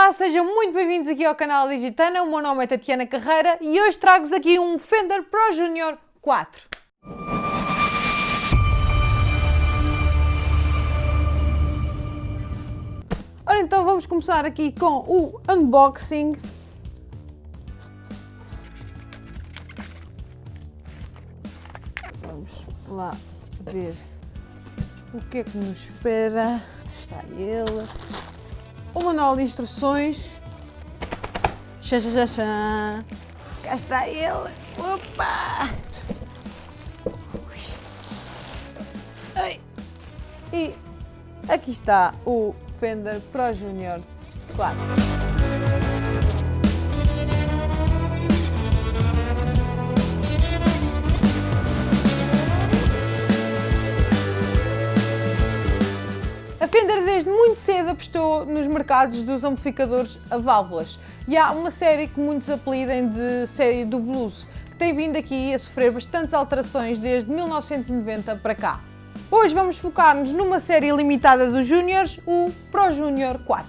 Olá, sejam muito bem-vindos aqui ao canal Digitana. O meu nome é Tatiana Carreira e hoje trago-vos aqui um Fender Pro Junior 4. Ora, então vamos começar aqui com o unboxing. Vamos lá ver o que é que nos espera. Está ele. O manual de instruções. Cá está ele. Opa! Ai. E aqui está o Fender Pro Junior 4. A Fender desde muito cedo apostou nos mercados dos amplificadores a válvulas e há uma série que muitos apelidam de série do blues, que tem vindo aqui a sofrer bastantes alterações desde 1990 para cá. Hoje vamos focar-nos numa série limitada dos Juniors, o Pro Junior 4.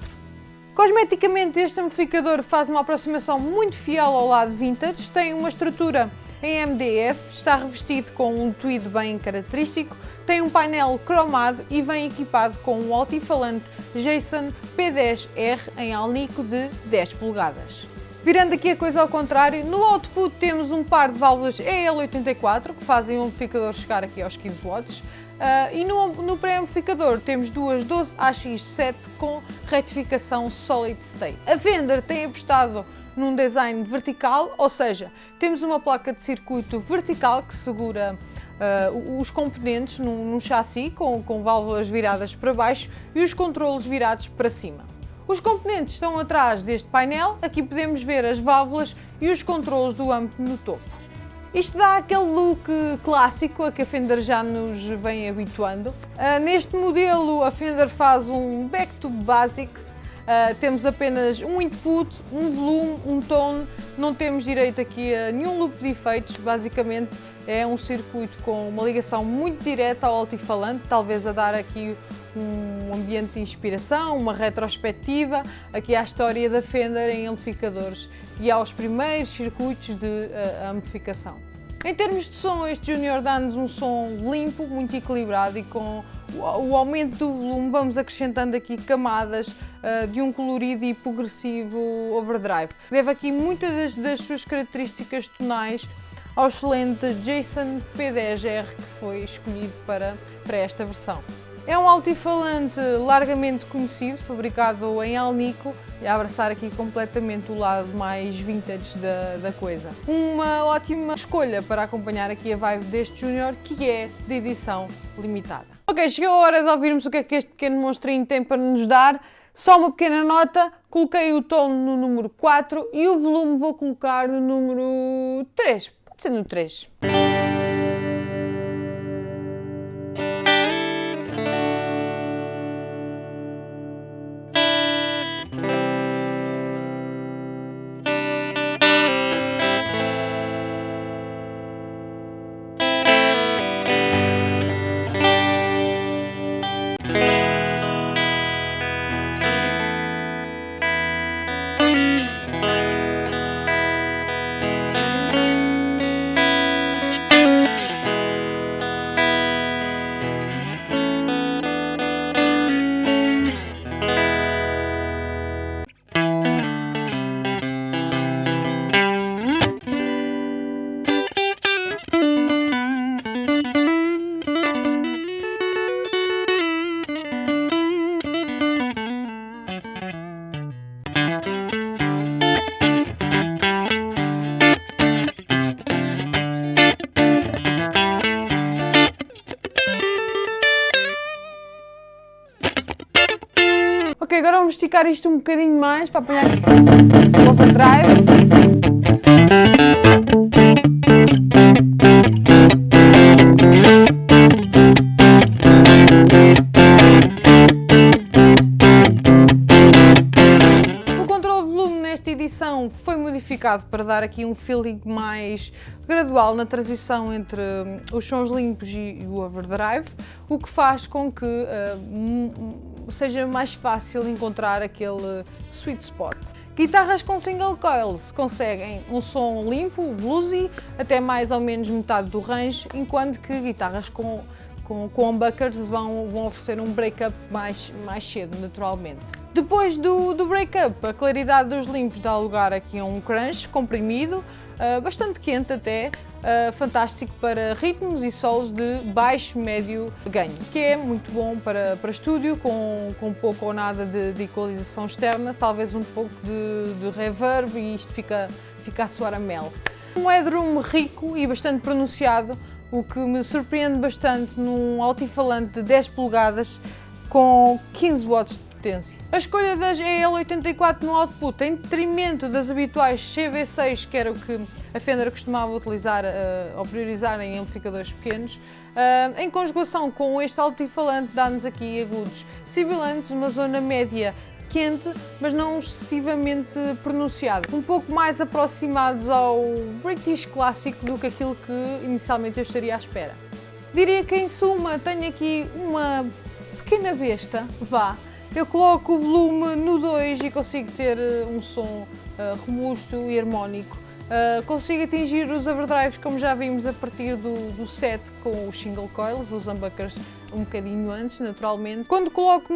Cosmeticamente este amplificador faz uma aproximação muito fiel ao lado vintage, tem uma estrutura em MDF, está revestido com um tweed bem característico, tem um painel cromado e vem equipado com um altifalante Jason P10R em alnico de 10 polegadas. Virando aqui a coisa ao contrário, no output temos um par de válvulas EL84 que fazem o amplificador chegar aqui aos 15 watts e no pré-amplificador temos duas 12AX7 com retificação Solid State. A Fender tem apostado num design vertical, ou seja, temos uma placa de circuito vertical que segura os componentes num chassi com válvulas viradas para baixo e os controlos virados para cima. Os componentes estão atrás deste painel, aqui podemos ver as válvulas e os controlos do amp no topo. Isto dá aquele look clássico a que a Fender já nos vem habituando. Neste modelo a Fender faz um Back to Basics. Temos apenas um input, um volume, um tone, não temos direito aqui a nenhum loop de efeitos, basicamente é um circuito com uma ligação muito direta ao altifalante, talvez a dar aqui um ambiente de inspiração, uma retrospectiva aqui à história da Fender em amplificadores e aos primeiros circuitos de amplificação. Em termos de som, este Junior dá-nos um som limpo, muito equilibrado e com o aumento do volume vamos acrescentando aqui camadas de um colorido e progressivo overdrive. Deve aqui muitas das suas características tonais ao excelente Jason P10R que foi escolhido para esta versão. É um altifalante largamente conhecido, fabricado em alnico e a abraçar aqui completamente o lado mais vintage da coisa. Uma ótima escolha para acompanhar aqui a vibe deste Junior, que é de edição limitada. Ok, chegou a hora de ouvirmos o que é que este pequeno monstrinho tem para nos dar. Só uma pequena nota, coloquei o tom no número 4 e o volume vou colocar no número 3, pode ser no 3. Ok, agora vamos esticar isto um bocadinho mais para apanhar o overdrive. nesta edição foi modificado para dar aqui um feeling mais gradual na transição entre os sons limpos e o overdrive, o que faz com que seja mais fácil encontrar aquele sweet spot. Guitarras com single coils conseguem um som limpo, bluesy, até mais ou menos metade do range, enquanto que guitarras com humbuckers vão oferecer um break-up mais cedo, naturalmente. Depois do break-up, a claridade dos limpos dá lugar aqui a um crunch comprimido, bastante quente até, fantástico para ritmos e solos de baixo-médio ganho, que é muito bom para estúdio, com pouco ou nada de equalização externa, talvez um pouco de reverb, e isto fica a soar a mel. Um headroom rico e bastante pronunciado, o que me surpreende bastante num altifalante de 10 polegadas com 15 watts de potência. A escolha das EL84 no output, em detrimento das habituais CV6, que era o que a Fender costumava utilizar ou priorizar em amplificadores pequenos, em conjugação com este altifalante, dá-nos aqui agudos sibilantes, uma zona média quente, mas não excessivamente pronunciado, um pouco mais aproximados ao British clássico do que aquilo que inicialmente eu estaria à espera. Diria que, em suma, tenho aqui uma pequena besta, vá. Eu coloco o volume no 2 e consigo ter um som robusto e harmónico. Consigo atingir os overdrives, como já vimos, a partir do 7 com os single coils, os humbuckers um bocadinho antes, naturalmente. Quando coloco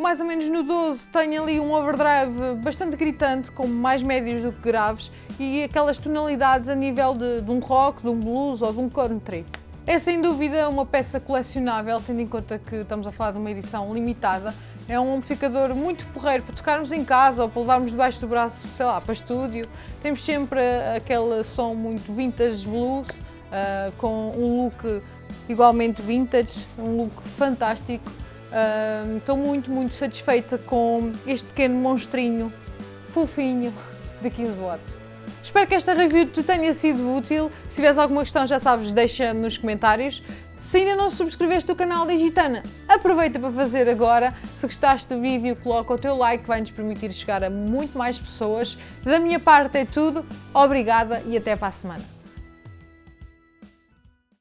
mais ou menos no 12, tenho ali um overdrive bastante gritante, com mais médios do que graves, e aquelas tonalidades a nível de um rock, de um blues ou de um country. É sem dúvida uma peça colecionável, tendo em conta que estamos a falar de uma edição limitada. É um amplificador muito porreiro para tocarmos em casa ou para levarmos debaixo do braço, sei lá, para estúdio. Temos sempre aquele som muito vintage blues, com um look igualmente vintage, um look fantástico. Estou muito satisfeita com este pequeno monstrinho fofinho de 15 watts. Espero que esta review te tenha sido útil. Se tiveres alguma questão, já sabes, deixa nos comentários. Se ainda não subscreveste o canal da Gitana, aproveita para fazer agora. Se gostaste do vídeo, coloca o teu like, vai nos permitir chegar a muito mais pessoas. Da minha parte é tudo, obrigada e até para a semana.